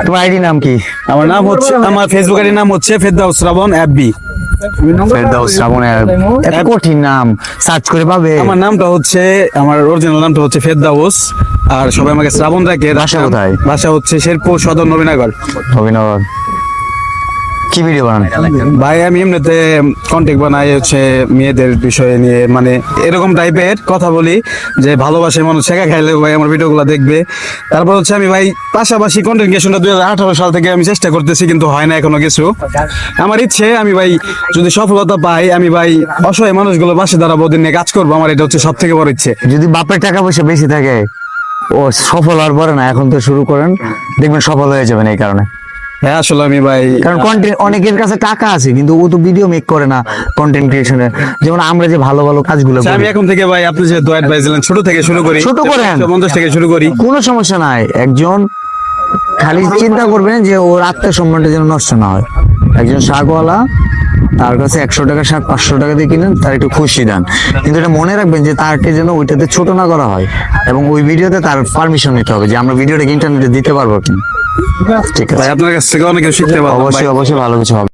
তোমার আইডি নাম কি? আমার নাম হচ্ছে, আমার ফেসবুক আইডির নাম হচ্ছে ফেরদাউস শ্রাবণ FB। ফেরদাউস শ্রাবণ, এত কঠিন নাম, সার্চ করে পাবে। আমার নামটা হচ্ছে, আমার অরিজিনাল নামটা হচ্ছে ফেরদাউস, আর সবাই আমাকে শ্রাবণ ডাকে। বাসা কোথায়? বাসা হচ্ছে শেরপুর সদর নবীনগর। অভিনব। কি ভিডিও বানান ভাই? আমি এমনিতে কন্টেন্ট বানাই হচ্ছে মেয়েদের বিষয়ে নিয়ে, মানে এরকম টাইপের কথা বলি যে ভালোবাসে মানুষ শেখা খাইলে ভাই আমার ভিডিওগুলো দেখবে। তারপর হচ্ছে আমি ভাই পাশাপাশি কন্টেন্ট ক্রিয়েশনটা 2018 সাল থেকে আমি চেষ্টা করতেছি, কিন্তু হয় না এখনো কিছু। আমার ইচ্ছে আমি ভাই যদি সফলতা পাই, আমি ভাই অসহায় মানুষগুলো পাশে দাঁড়াবো, ওদের নিয়ে কাজ করবো। আমার এটা হচ্ছে সব থেকে বড় ইচ্ছে। যদি বাপের টাকা পয়সা বেশি থাকে, ও সফল হওয়ার পরে না, এখন তো শুরু করেন, দেখবেন সফল হয়ে যাবেন। এই কারণে হ্যাঁ আসলে আমি ভাই, কারণ কন্টেন্ট, অনেকের কাছে টাকা আছে কিন্তু ও তো ভিডিও মেক করে না কন্টেন্ট ক্রিয়েশনের। যেমন আমরা যে ভালো ভালো কাজগুলো আচ্ছা, আমি করি, এখন থেকে ভাই আপনি যে অ্যাডভাইস দিলেন, ছোট থেকে শুরু করি, ছোট করেন। 50 থেকে শুরু করি। কোনো সমস্যা নাই। একজন খালি চিন্তা করবেন যে ওর আত্মসম্মানটা যেন নষ্ট না হয়। একজন শাকওয়ালা, তার কাছে 100 টাকা শাক 500 টাকা দিয়ে কিনেন, তার একটু খুশি দেন, কিন্তু এটা মনে রাখবেন যে তারকে যেন ওইটাতে ছোট না করা হয়, এবং ওই ভিডিওতে তার পারমিশন নিতে হবে যে আমরা ভিডিওটাকে ইন্টারনেটে দিতে পারবো কিনা। ঠিক আছে ভাই আপনার কাছ থেকে অনেক কিছু শিখতে পারলাম ভাই। অবশ্যই, অবশ্যই ভালো কিছু হবে।